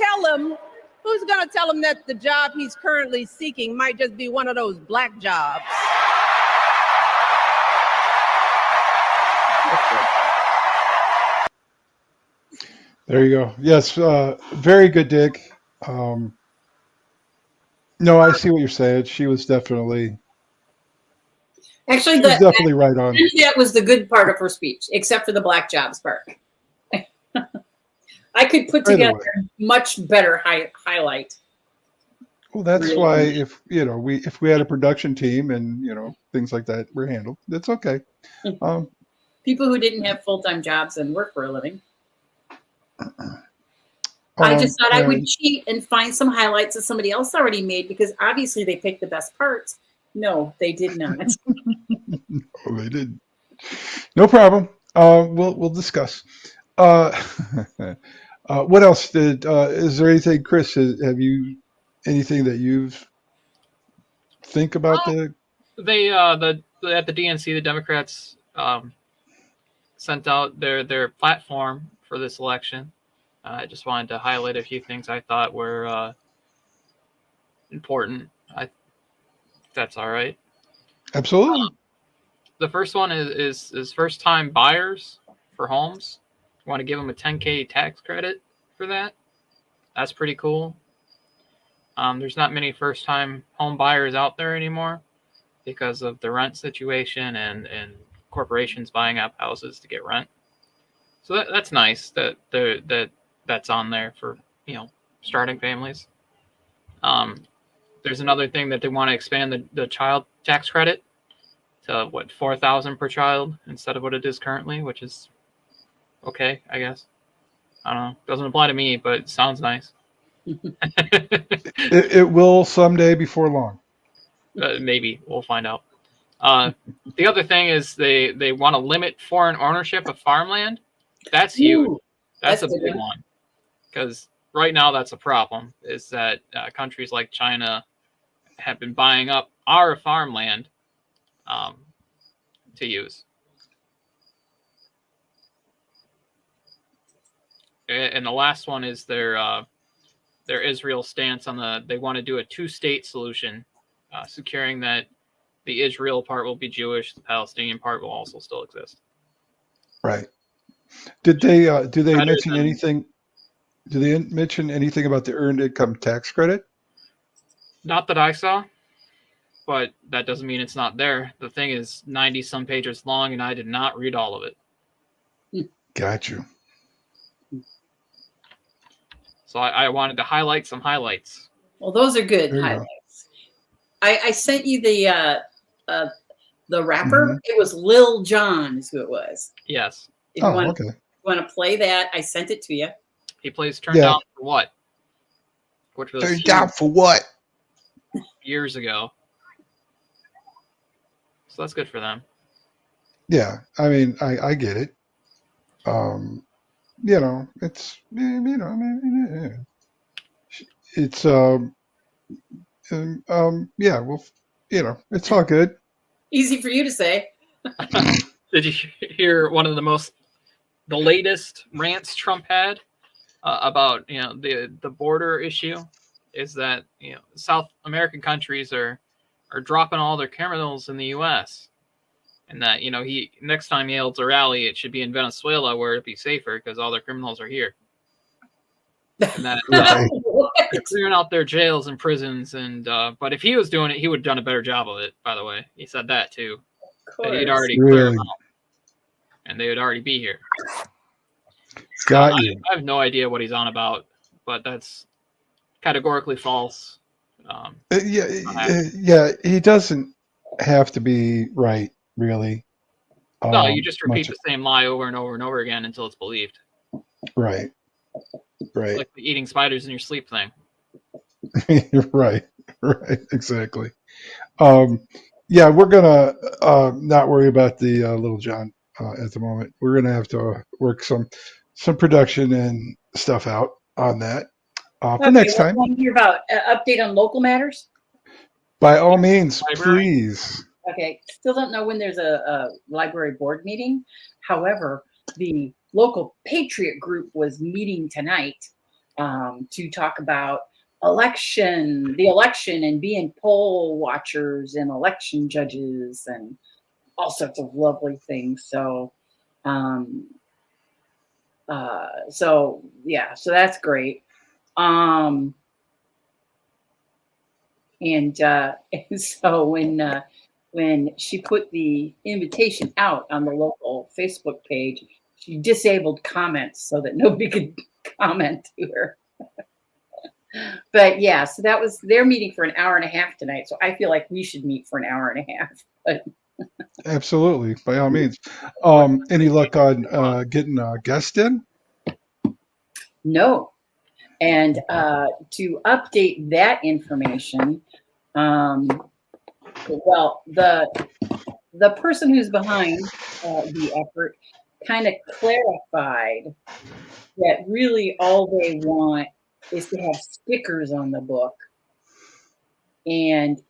tell him that the job he's currently seeking might just be one of those black jobs? There you go. Yes, very good, Dick. No, I see what you're saying. She was definitely Actually, definitely right on. That was the good part of her speech, except for the black jobs part. I could put together much better highlight. Well, that's why if we had a production team and things like that were handled, that's okay. People who didn't have full-time jobs and work for a living. I just thought I would cheat and find some highlights that somebody else already made because obviously they picked the best parts. No, they did not. Oh, they did. No problem. We'll discuss. What else is there anything, Chris? Have you anything that you've think about They at the DNC, the Democrats sent out their platform for this election. I just wanted to highlight a few things I thought were important. If that's all right. Absolutely. The first one is first-time buyers for homes. You want to give them a $10K tax credit for that. That's pretty cool. There's not many first-time home buyers out there anymore because of the rent situation and corporations buying up houses to get rent. So that's nice that that's on there for starting families. There's another thing that they want to expand the child tax credit to $4,000 per child instead of what it is currently, which is okay, I guess. I don't know. Doesn't apply to me, but it sounds nice. It will someday before long. Maybe we'll find out. The other thing is they want to limit foreign ownership of farmland. That's huge. Ooh, That's a that's a big good one. Because right now that's a problem. Is that countries like China have been buying up our farmland to use. And the last one is their Israel stance on they want to do a two-state solution, securing that the Israel part will be Jewish, the Palestinian part will also still exist. Right. Did they do they Better mention than- anything? Do they mention anything about the earned income tax credit? Not that I saw, but that doesn't mean it's not there. The thing is 90 some pages long, and I did not read all of it. Got you. So I wanted to highlight some highlights. Well, those are good There you go. highlights. I sent you the rapper. Mhm. It was Lil Jon, is who it was. Yes. If you Oh, want okay. to play that, I sent it to you. He plays Turned Yeah. Down for What? Which was Turned down for what? years ago. So that's good for them. Yeah, I mean, I get it. You know, it's it's yeah, well, you know, it's all good. Easy for you to say. Did you hear one of the latest rants Trump had about the border issue? Is that South American countries are dropping all their criminals in the U.S. and that he next time he holds a rally, it should be in Venezuela where it'd be safer because all their criminals are here. And that they're clearing out their jails and prisons, and but if he was doing it, he would have done a better job of it. By the way, he said that too. That he'd already cleared Really? them out, and they would already be here. Got you. I have no idea what he's on about, but that's categorically false. Yeah, he doesn't have to be right, really. No, you just repeat much- the same lie over and over and over again until it's believed. Right. Right. Like the eating spiders in your sleep thing. Right. Right. Exactly. Yeah, we're gonna not worry about the Little John at the moment. We're gonna have to work some production and stuff out on that for next time. Want to hear about update on local matters? By all means, Library. please. Okay, still don't know when there's a library board meeting. However, the local Patriot group was meeting tonight to talk about the election and being poll watchers and election judges and all sorts of lovely things. So, so that's great. And so when she put the invitation out on the local Facebook page, she disabled comments so that nobody could comment to her. But yeah, so that was their meeting for an hour and a half tonight. So I feel like we should meet for an hour and a half. But Absolutely, by all means. Any luck on getting a guest in? no. And to update that information, well, the person who's behind the effort kind of clarified that really all they want is to have stickers on the book, and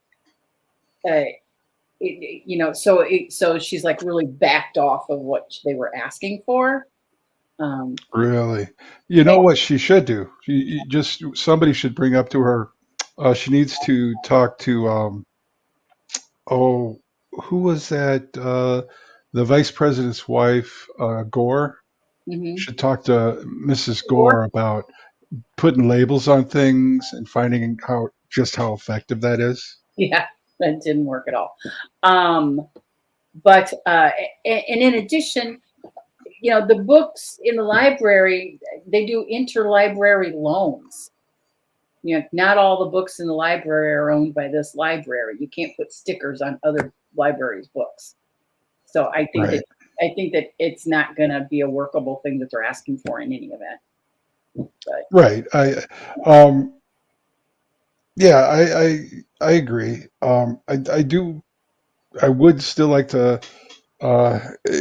so she's like really backed off of what they were asking for. Really? You know what she should do? Somebody should bring up to her. She needs to talk to. Who was that? The vice president's wife, Gore. Mhm. Should talk to Mrs. Gore about putting labels on things and finding how effective that is. Yeah, that didn't work at all. But in addition, the books in the library, they do interlibrary loans. Not all the books in the library are owned by this library. You can't put stickers on other libraries' books. So I think Right. that it's not going to be a workable thing that they're asking for in any event. Right. I agree. I would still like to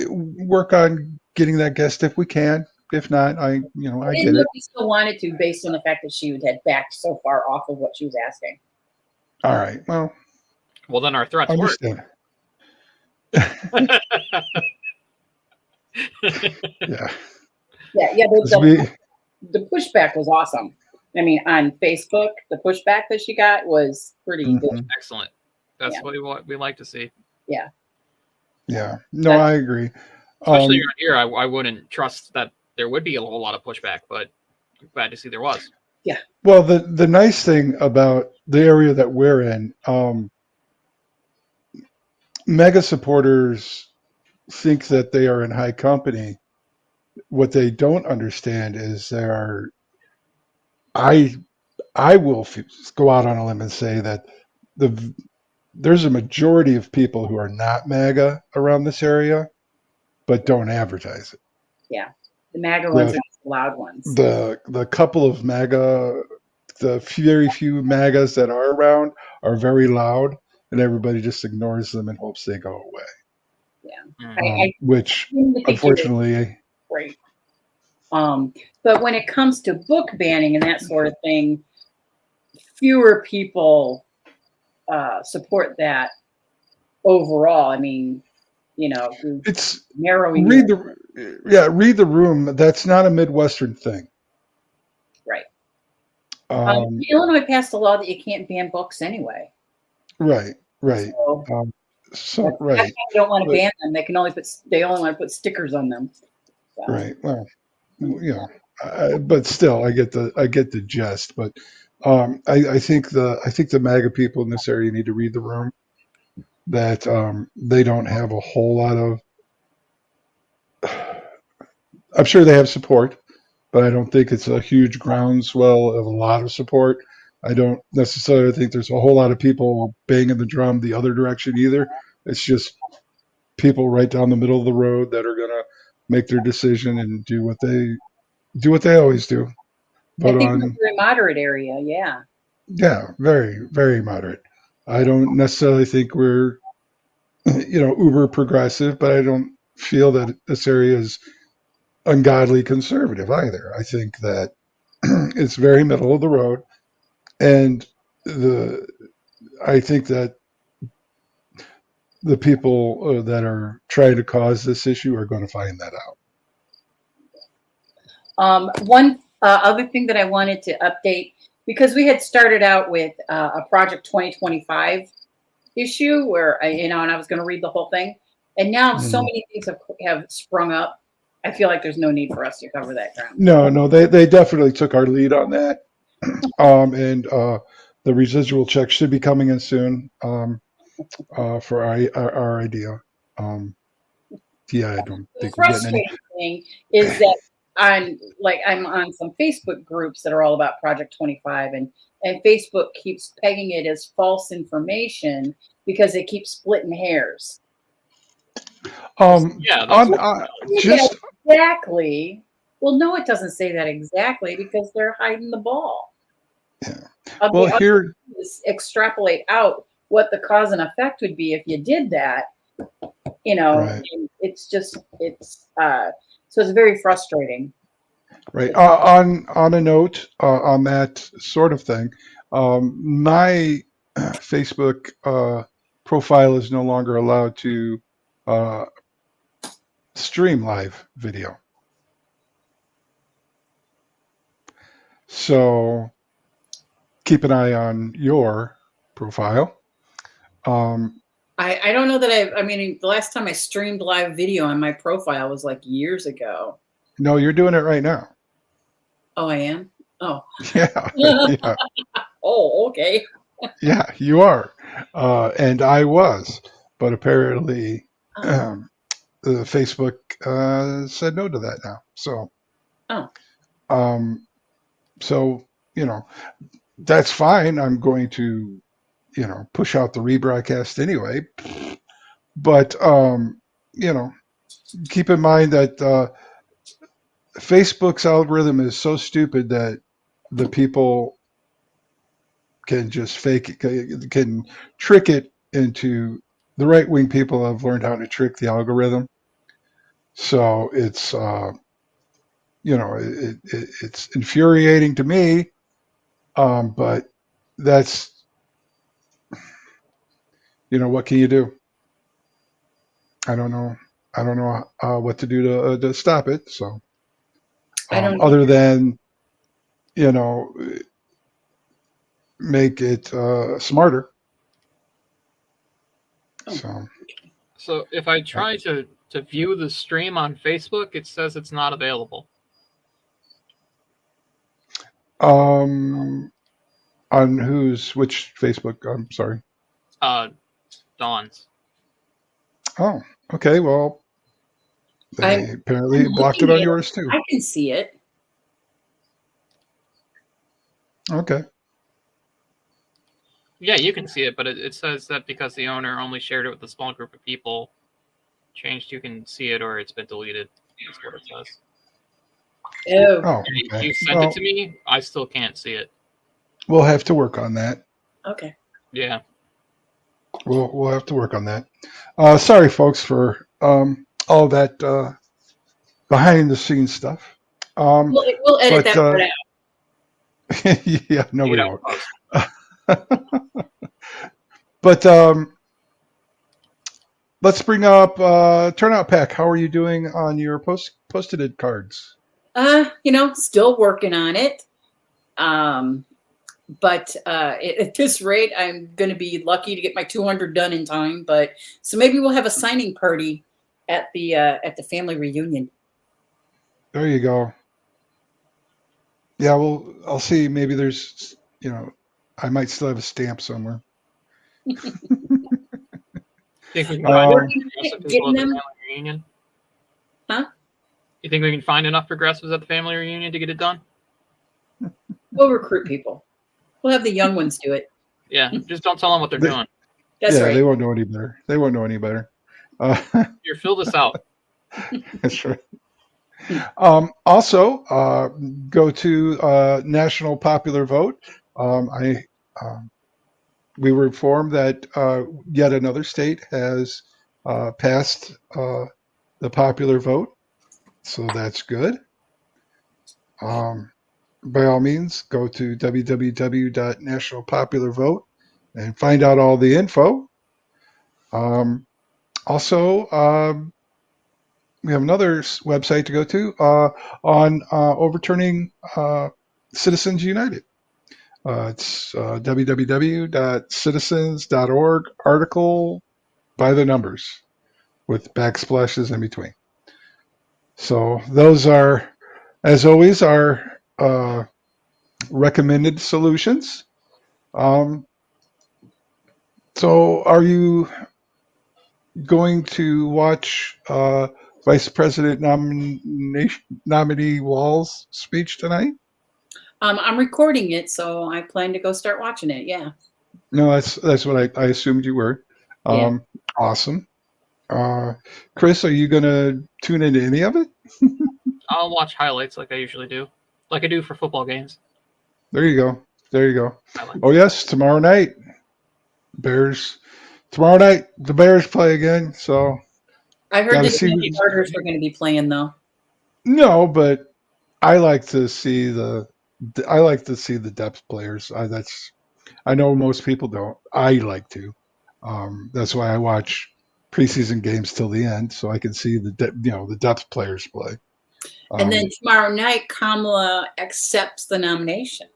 work on getting that guest if we can. If not, I I get didn't know it. if you still wanted to, based on the fact that she had backed so far off of what she was asking. All right. Well, then our threats work. understand. Yeah. Yeah. The pushback was awesome. I mean, on Facebook, the pushback that she got was pretty good. Excellent. That's what we like to see. Yeah. Yeah. No, I agree. Especially around here, I wouldn't trust that there would be a whole lot of pushback, but I'm glad to see there was. Yeah. Well, the nice thing about the area that we're in, mega supporters think that they are in high company. What they don't understand is I will go out on a limb and say that there's a majority of people who are not MAGA around this area, but don't advertise it. Yeah. The MAGA ones are the loud ones. The couple of MAGA, the very few MAGAs that are around are very loud, and everybody just ignores them and hopes they go away. Yeah. Which, unfortunately... Right. But when it comes to book banning and that sort of thing, fewer people support that overall. I mean, it's narrowing. Read the room. That's not a Midwestern thing. Right. Illinois passed a law that you can't ban books anyway. Right. So right. They don't want to ban them. They only want to put stickers on them. So. Right. Well, but still, I get the gist. But I think the MAGA people in this area need to read the room. That they don't have a whole lot of. I'm sure they have support, but I don't think it's a huge groundswell of a lot of support. I don't necessarily think there's a whole lot of people banging the drum the other direction either. It's just people right down the middle of the road that are gonna make their decision and do what they always do. I think it's a very moderate area, yeah. Yeah, very, very moderate. I don't necessarily think we're, uber progressive, but I don't feel that this area is ungodly conservative either. I think that it's very middle of the road, and I think that the people that are trying to cause this issue are going to find that out. One other thing that I wanted to update, because we had started out with a Project 2025 issue where and I was going to read the whole thing, and now so many things have sprung up. I feel like there's no need for us to cover that ground. No, they definitely took our lead on that, and the residual check should be coming in soon for our idea. I don't think we're getting any. The frustrating thing is that I'm on some Facebook groups that are all about Project 25, and Facebook keeps pegging it as false information because they keep splitting hairs. Exactly. Well, no, it doesn't say that exactly because they're hiding the ball. Yeah. Well, here extrapolate out what the cause and effect would be if you did that. Right. It's so it's very frustrating. Right. On a note on that sort of thing, my Facebook profile is no longer allowed to stream live video. So keep an eye on your profile. I don't know that I mean, the last time I streamed live video on my profile was like years ago. No, you're doing it right now. Oh, I am? Oh. Yeah. Oh, okay. Yeah, you are. And I was. But apparently Facebook said no to that now. So, so, that's fine. I'm going to, push out the rebroadcast anyway. But, keep in mind that Facebook's algorithm is so stupid that the people can just fake it, can trick it into the right-wing people have learned how to trick the algorithm. So it's, it's infuriating to me, but that's, what can you do? I don't know what to do to stop it. So, other than, make it smarter. So if I try to view the stream on Facebook, it says it's not available. On which Facebook? I'm sorry. Dawn's. Oh, okay. Well, they apparently blocked it on yours too. I can see it. Okay. Yeah, you can see it, but it says that because the owner only shared it with a small group of people, changed you can see it or it's been deleted. That's what it says. Oh. Okay. You sent it to me. I still can't see it. We'll have to work on that. Okay. Yeah. We'll have to work on that. Sorry, folks, for all that behind the scenes stuff. We'll edit that part out. Yeah, nobody won't. But let's bring up Turnout Pack. How are you doing on your post-it cards? Still working on it. But at this rate, I'm going to be lucky to get my 200 done in time. But so maybe we'll have a signing party at the family reunion. There you go. Yeah, well, I'll see. Maybe there's, I might still have a stamp somewhere. Think we can find enough progressive people at the family reunion? Huh? You think we can find enough progressives at the family reunion to get it done? We'll recruit people. We'll have the young ones do it. Yeah, just don't tell them what they're doing. That's right. They won't know any better. They won't know any better. Here, fill this out. That's right. Also, go to National Popular Vote. We were informed that yet another state has passed the popular vote, so that's good. By all means, go to www.nationalpopularvote and find out all the info. Also, we have another website to go to on overturning Citizens United. It's www.citizens.org, article by the numbers with backsplashes in between. So those are, as always, our recommended solutions. So are you going to watch Vice President nominee Wall's speech tonight? I'm recording it, so I plan to go start watching it. Yeah. No, that's what I assumed you were. Yeah. Awesome. Chris, are you going to tune into any of it? I'll watch highlights like I usually do, like I do for football games. There you go. Oh yes, tomorrow night, Bears. Tomorrow night, the Bears play again. So I heard the starters were going to be playing though. No, but I like to see the depth players. I know most people don't. I like to. That's why I watch preseason games till the end, so I can see the depth players play. And then tomorrow night, Kamala accepts the nomination.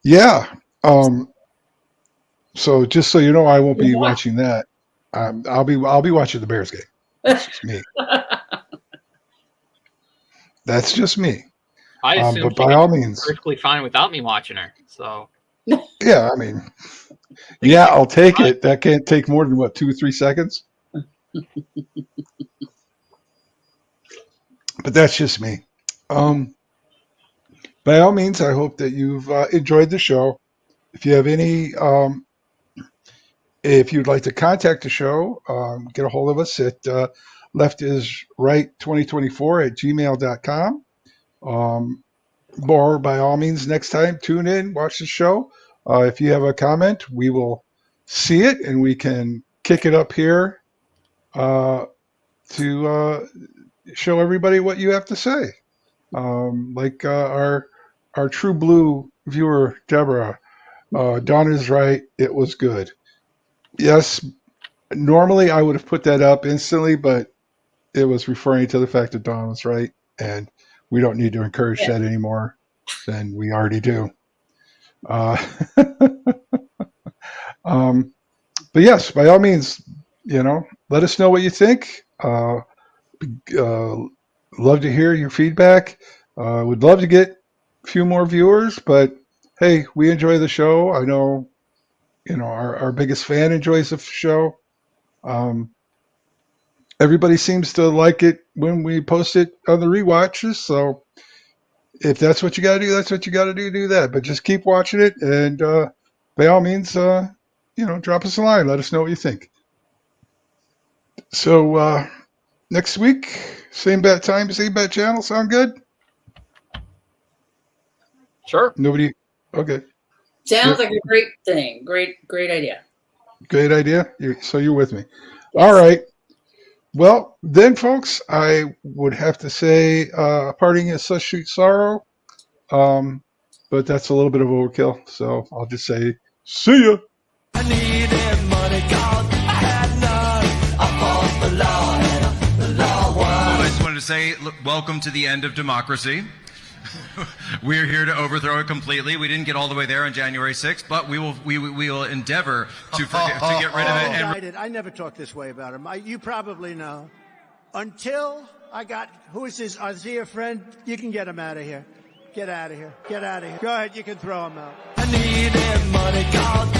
Yeah. So just so you know, I won't be watching that. I'll be watching the Bears game. That's just me. That's just me. I assume but by all means, perfectly fine without me watching her. So yeah, I mean, yeah, I'll take it. That can't take more than 2 or 3 seconds. But that's just me. By all means, I hope that you've enjoyed the show. If you have any, if you'd like to contact the show, get a hold of us at leftisright2024@gmail.com. Or by all means, next time, tune in, watch the show. If you have a comment, we will see it and we can kick it up here to show everybody what you have to say. Like our True Blue viewer, Deborah, Dawn is right. It was good. Yes, normally I would have put that up instantly, but it was referring to the fact that Dawn was right, and we don't need to encourage that anymore than we already do. But yes, by all means, let us know what you think. Love to hear your feedback. Would love to get a few more viewers, but hey, we enjoy the show. I know, our biggest fan enjoys the show. Everybody seems to like it when we post it on the rewatches. So if that's what you got to do, that's what you got to do that. But just keep watching it. And by all means, drop us a line. Let us know what you think. So next week, same bat time, same bat channel. Sound good? Sure. Nobody? Okay. Sounds like a great thing. Great idea. Great idea. So you're with me. Yes. All right. Well, then, folks, I would have to say parting is such sweet sorrow. But that's a little bit of overkill. So I'll just say, see ya. I needed money cause I had none. I fought the law and the law won. Well, I just wanted to say, welcome to the end of democracy. We're here to overthrow it completely. We didn't get all the way there on January 6th, but we will endeavor to get rid of it. I never talked this way about him. You probably know. Until I got, who is this? Is he a friend? You can get him out of here. Get out of here. Get out of here. Go ahead. You can throw him out. I needed money cause